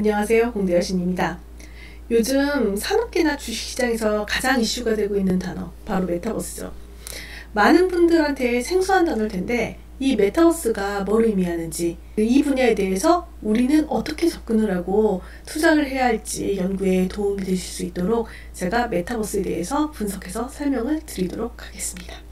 안녕하세요, 공대여신입니다. 요즘 산업계나 주식시장에서 가장 이슈가 되고 있는 단어, 바로 메타버스죠. 많은 분들한테 생소한 단어일 텐데 이 메타버스가 뭘 의미하는지, 이 분야에 대해서 우리는 어떻게 접근을 하고 투자를 해야 할지 연구에 도움이 되실 수 있도록 제가 메타버스에 대해서 분석해서 설명을 드리도록 하겠습니다.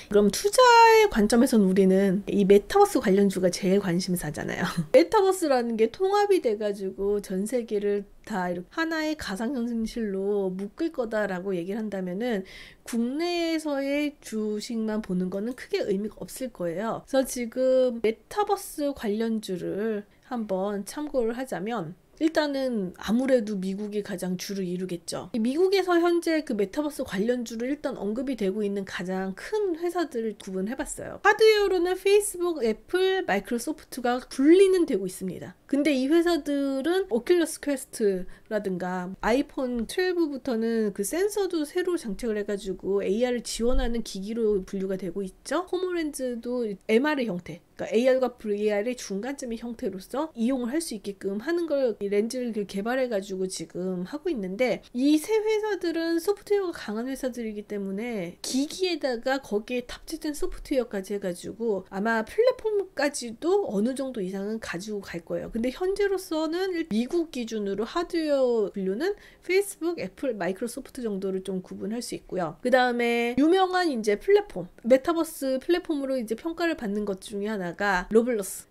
그럼 투자의 관점에서는 우리는 이 메타버스 관련주가 제일 관심사잖아요. 메타버스라는 게 통합이 돼가지고 전 세계를 다 이렇게 하나의 가상현실로 묶을 거다라고 얘기를 한다면은 국내에서의 주식만 보는 거는 크게 의미가 없을 거예요. 그래서 지금 메타버스 관련주를 한번 참고를 하자면, 일단은 아무래도 미국이 가장 주를 이루겠죠. 미국에서 현재 그 메타버스 관련주로 일단 언급이 되고 있는 가장 큰 회사들을 구분해봤어요. 하드웨어로는 페이스북, 애플, 마이크로소프트가 분리는 되고 있습니다. 근데 이 회사들은 오큘러스 퀘스트라든가 아이폰 12부터는 그 센서도 새로 장착을 해가지고 AR을 지원하는 기기로 분류가 되고 있죠. 홈오렌즈도 MR 형태, 그러니까 AR과 VR의 중간점의 형태로서 이용을 할 수 있게끔 하는 걸, 렌즈를 개발해가지고 지금 하고 있는데, 이 세 회사들은 소프트웨어가 강한 회사들이기 때문에 기기에다가 거기에 탑재된 소프트웨어까지 해가지고 아마 플랫폼까지도 어느 정도 이상은 가지고 갈 거예요. 근데 현재로서는 미국 기준으로 하드웨어 분류는 페이스북, 애플, 마이크로소프트 정도를 좀 구분할 수 있고요. 그 다음에 유명한 이제 플랫폼, 메타버스 플랫폼으로 이제 평가를 받는 것 중에 하나가 로블록스.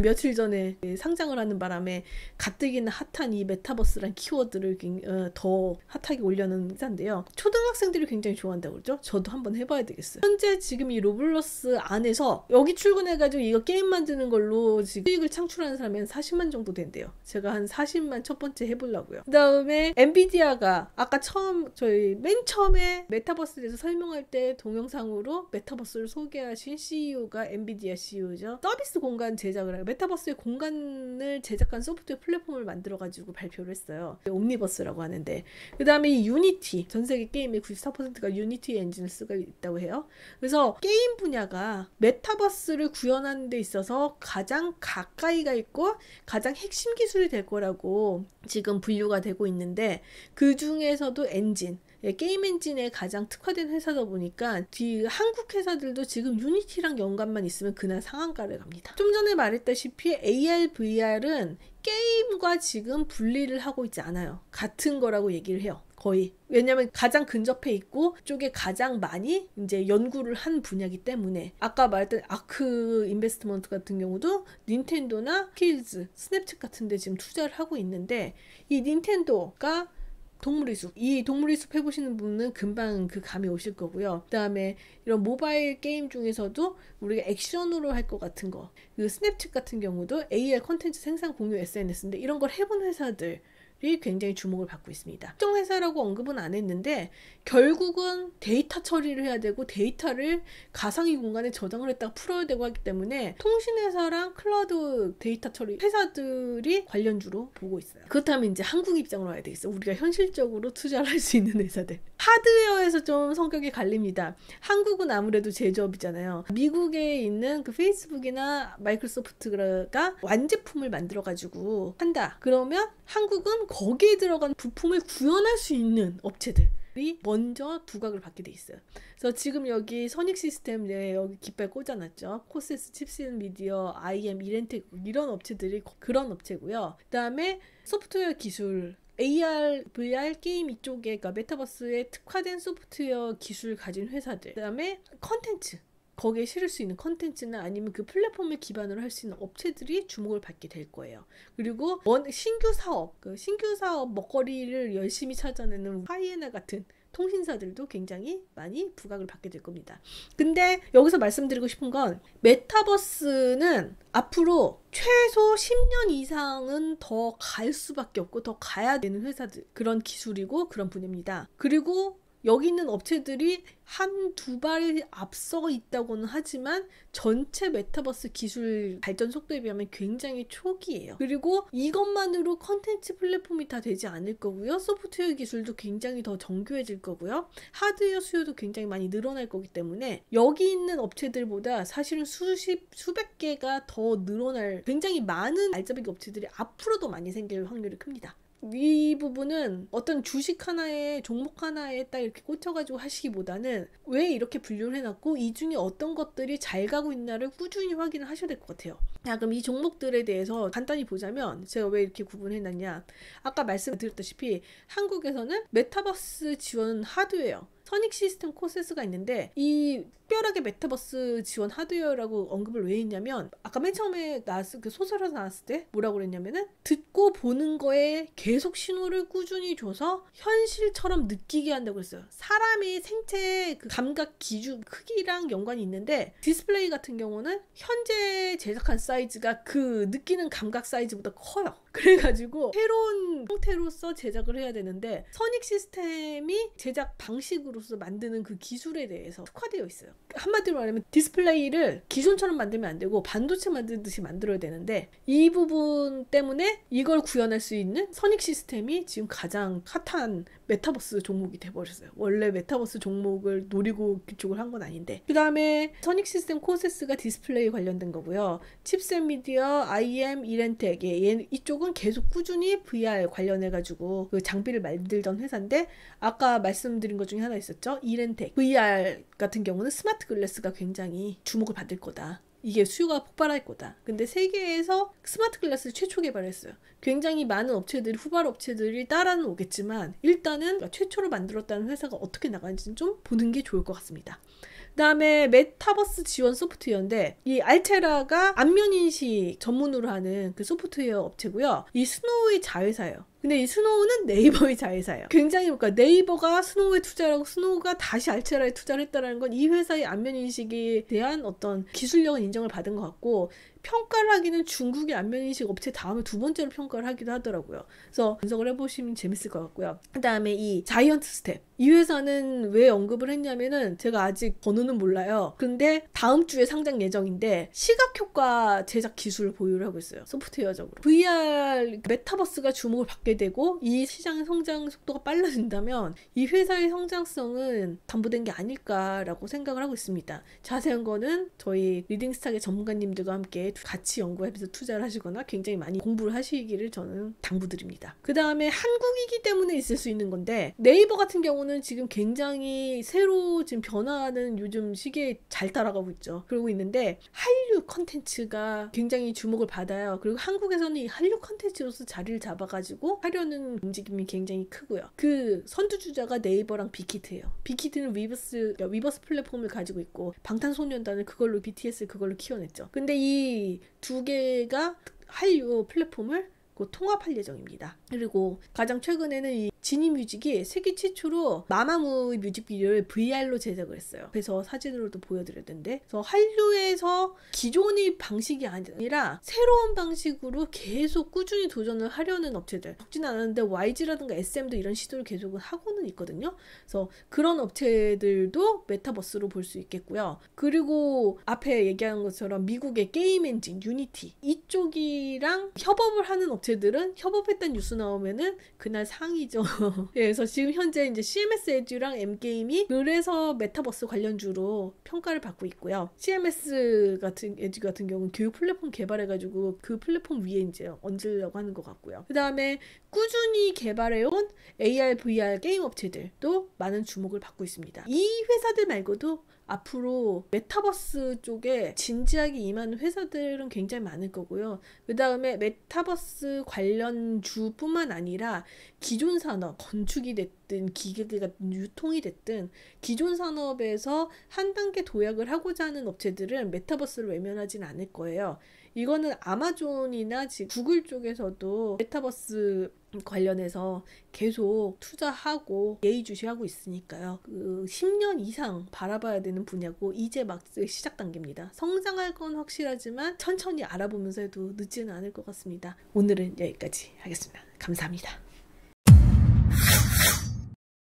며칠 전에 상장을 하는 바람에 가뜩이나 핫한 이 메타버스란 키워드를 더 핫하게 올려놓은 회사인데요. 초등학생들이 굉장히 좋아한다고 그러죠. 저도 한번 해봐야 되겠어요. 현재 지금 이 로블록스 안에서 여기 출근해가지고 이거 게임 만드는 걸로 지금 수익을 창출하는 사람이 한 40만 정도 된대요. 제가 한 40만 첫 번째 해보려고요. 그 다음에 엔비디아가 아까 저희 맨 처음에 메타버스에 대해서 설명할 때 동영상으로 메타버스를 소개하신 CEO가 엔비디아 CEO죠. 서비스 공간 제작을 해요. 메타버스의 공간을 제작한 소프트웨어 플랫폼을 만들어가지고 발표를 했어요. 옴니버스라고 하는데, 그 다음에 이 유니티, 전 세계 게임의 94%가 유니티 엔진을 쓰고 있다고 해요. 그래서 게임 분야가 메타버스를 구현하는 데 있어서 가장 가까이가 있고 가장 핵심 기술이 될 거라고 지금 분류가 되고 있는데, 그 중에서도 엔진, 게임 엔진에 가장 특화된 회사다 보니까 한국 회사들도 지금 유니티랑 연관만 있으면 그날 상한가를 갑니다. 좀 전에 말했다시피 AR, VR은 게임과 지금 분리를 하고 있지 않아요. 같은 거라고 얘기를 해요. 거의. 왜냐면 가장 근접해 있고 쪽에 가장 많이 이제 연구를 한 분야이기 때문에, 아까 말했던 아크 인베스트먼트 같은 경우도 닌텐도나 스킬즈, 스냅챗 같은 데 지금 투자를 하고 있는데, 이 닌텐도가 동물의 숲, 이 동물의 숲 해보시는 분은 금방 그 감이 오실 거고요. 그 다음에 이런 모바일 게임 중에서도 우리가 액션으로 할 것 같은 거, 그 스냅챗 같은 경우도 AR 콘텐츠 생산 공유 SNS인데 이런 걸 해본 회사들 이 굉장히 주목을 받고 있습니다. 특정 회사라고 언급은 안 했는데 결국은 데이터 처리를 해야 되고 데이터를 가상의 공간에 저장을 했다가 풀어야 되고 하기 때문에 통신회사랑 클라우드 데이터 처리 회사들이 관련주로 보고 있어요. 그렇다면 이제 한국 입장으로 와야 되겠어. 우리가 현실적으로 투자를 할 수 있는 회사들. 하드웨어에서 좀 성격이 갈립니다. 한국은 아무래도 제조업이잖아요. 미국에 있는 그 페이스북이나 마이크로소프트가 완제품을 만들어가지고 한다. 그러면 한국은 거기에 들어간 부품을 구현할 수 있는 업체들이 먼저 두각을 받게 돼 있어요. 그래서 지금 여기 선익 시스템 여기 깃발 꽂아놨죠. 코세스, 칩슨 미디어, IM, 이렌텍 이런 업체들이 그런 업체고요. 그 다음에 소프트웨어 기술, AR, VR 게임 이쪽에, 그러니까 메타버스에 특화된 소프트웨어 기술 가진 회사들. 그 다음에 컨텐츠, 거기에 실을 수 있는 컨텐츠나 아니면 그 플랫폼을 기반으로 할 수 있는 업체들이 주목을 받게 될 거예요. 그리고 신규 사업 먹거리를 열심히 찾아내는 하이에나 같은 통신사들도 굉장히 많이 부각을 받게 될 겁니다. 근데 여기서 말씀드리고 싶은 건, 메타버스는 앞으로 최소 10년 이상은 더 갈 수밖에 없고 더 가야 되는 회사들, 그런 기술이고 그런 분야입니다. 그리고 여기 있는 업체들이 한두 발 앞서 있다고는 하지만 전체 메타버스 기술 발전 속도에 비하면 굉장히 초기예요. 그리고 이것만으로 컨텐츠 플랫폼이 다 되지 않을 거고요. 소프트웨어 기술도 굉장히 더 정교해질 거고요. 하드웨어 수요도 굉장히 많이 늘어날 거기 때문에 여기 있는 업체들보다 사실은 수백 개가 더 늘어날 굉장히 많은 알짜배기 업체들이 앞으로도 많이 생길 확률이 큽니다. 이 부분은 어떤 주식 하나에 종목 하나에 딱 이렇게 꽂혀가지고 하시기보다는 왜 이렇게 분류를 해놨고 이 중에 어떤 것들이 잘 가고 있나를 꾸준히 확인을 하셔야 될 것 같아요. 자, 그럼 이 종목들에 대해서 간단히 보자면 제가 왜 이렇게 구분해놨냐, 아까 말씀드렸다시피 한국에서는 메타버스 지원 하드웨어 선익 시스템 코세스가 있는데, 이 특별하게 메타버스 지원 하드웨어라고 언급을 왜 했냐면, 아까 맨 처음에 그 소설에서 나왔을 때 뭐라고 그랬냐면은 듣고 보는 거에 계속 신호를 꾸준히 줘서 현실처럼 느끼게 한다고 했어요. 사람의 생체 그 감각 기준 크기랑 연관이 있는데, 디스플레이 같은 경우는 현재 제작한 사이즈가 그 느끼는 감각 사이즈보다 커요. 그래가지고 새로운 형태로서 제작을 해야 되는데, 선익 시스템이 제작 방식으로서 만드는 그 기술에 대해서 특화되어 있어요. 한마디로 말하면 디스플레이를 기존처럼 만들면 안 되고 반도체 만들듯이 만들어야 되는데, 이 부분 때문에 이걸 구현할 수 있는 선익 시스템이 지금 가장 핫한 메타버스 종목이 돼버렸어요. 원래 메타버스 종목을 노리고 그쪽을 한 건 아닌데. 그 다음에 선익 시스템 코세스가 디스플레이 관련된 거고요. 칩셋 미디어, IM, 이렌텍, 이쪽은 계속 꾸준히 VR 관련해가지고 그 장비를 만들던 회사인데, 아까 말씀드린 것 중에 하나 있었죠. 이렌텍. VR 같은 경우는 스마트 글래스가 굉장히 주목을 받을 거다. 이게 수요가 폭발할 거다. 근데 세계에서 스마트 글라스를 최초 개발했어요. 굉장히 많은 업체들이, 후발 업체들이 따라는 오겠지만 일단은 최초로 만들었다는 회사가 어떻게 나가는지는 좀 보는 게 좋을 것 같습니다. 그 다음에 메타버스 지원 소프트웨어인데, 이 알테라가 안면인식 전문으로 하는 그 소프트웨어 업체고요. 이 스노우의 자회사예요. 근데 이 스노우는 네이버의 자회사예요. 굉장히 네이버가 스노우에 투자를 하고 스노우가 다시 알테라에 투자를 했다는 건 이 회사의 안면인식에 대한 어떤 기술력은 인정을 받은 것 같고, 평가를 하기는 중국의 안면인식 업체 다음에 두 번째로 평가를 하기도 하더라고요. 그래서 분석을 해보시면 재밌을 것 같고요. 그 다음에 이 자이언트 스텝. 이 회사는 왜 언급을 했냐면은 제가 아직 번호는 몰라요. 근데 다음 주에 상장 예정인데 시각효과 제작 기술을 보유를 하고 있어요. 소프트웨어적으로. VR 메타버스가 주목을 받게 되고 이 시장의 성장 속도가 빨라진다면 이 회사의 성장성은 담보된 게 아닐까라고 생각을 하고 있습니다. 자세한 거는 저희 리딩스탁의 전문가님들과 함께 같이 연구하면서 투자를 하시거나 굉장히 많이 공부를 하시기를 저는 당부드립니다. 그 다음에 한국이기 때문에 있을 수 있는 건데, 네이버 같은 경우는 지금 굉장히 새로 지금 변화하는 요즘 시기에 잘 따라가고 있죠. 그러고 있는데 한류 컨텐츠가 굉장히 주목을 받아요. 그리고 한국에서는 이 한류 컨텐츠로서 자리를 잡아가지고 하려는 움직임이 굉장히 크고요. 그 선두주자가 네이버랑 빅히트예요. 빅히트는 위버스 플랫폼을 가지고 있고, 방탄소년단을 그걸로, BTS 그걸로 키워냈죠. 근데 이 두 개가 한류 플랫폼을 곧 통합할 예정입니다. 그리고 가장 최근에는 이 지니뮤직이 세계 최초로 마마무의 뮤직비디오를 VR로 제작을 했어요. 그래서 사진으로도 보여드렸는데, 그래서 한류에서 기존의 방식이 아니라 새로운 방식으로 계속 꾸준히 도전을 하려는 업체들 적진 않았는데, YG라든가 SM도 이런 시도를 계속 하고는 있거든요. 그래서 그런 업체들도 메타버스로 볼 수 있겠고요. 그리고 앞에 얘기한 것처럼 미국의 게임 엔진 유니티, 이쪽이랑 협업을 하는 업체들은 협업했다는 뉴스 나오면은 그날 상이죠. 그래서 지금 현재 이제 CMS 에듀랑 M게임이 그래서 메타버스 관련주로 평가를 받고 있고요. CMS 에듀 같은 경우는 교육 플랫폼 개발해가지고 그 플랫폼 위에 이제 얹으려고 하는 것 같고요. 그 다음에 꾸준히 개발해온 AR, VR 게임 업체들도 많은 주목을 받고 있습니다. 이 회사들 말고도 앞으로 메타버스 쪽에 진지하게 임하는 회사들은 굉장히 많을 거고요. 그 다음에 메타버스 관련주뿐만 아니라 기존 산업, 건축이 됐든 기계가 유통이 됐든 기존 산업에서 한 단계 도약을 하고자 하는 업체들은 메타버스를 외면하진 않을 거예요. 이거는 아마존이나 지금 구글 쪽에서도 메타버스 관련해서 계속 투자하고 예의주시하고 있으니까요. 10년 이상 바라봐야 되는 분야고 이제 막 시작 단계입니다. 성장할 건 확실하지만 천천히 알아보면서 해도 늦지는 않을 것 같습니다. 오늘은 여기까지 하겠습니다. 감사합니다.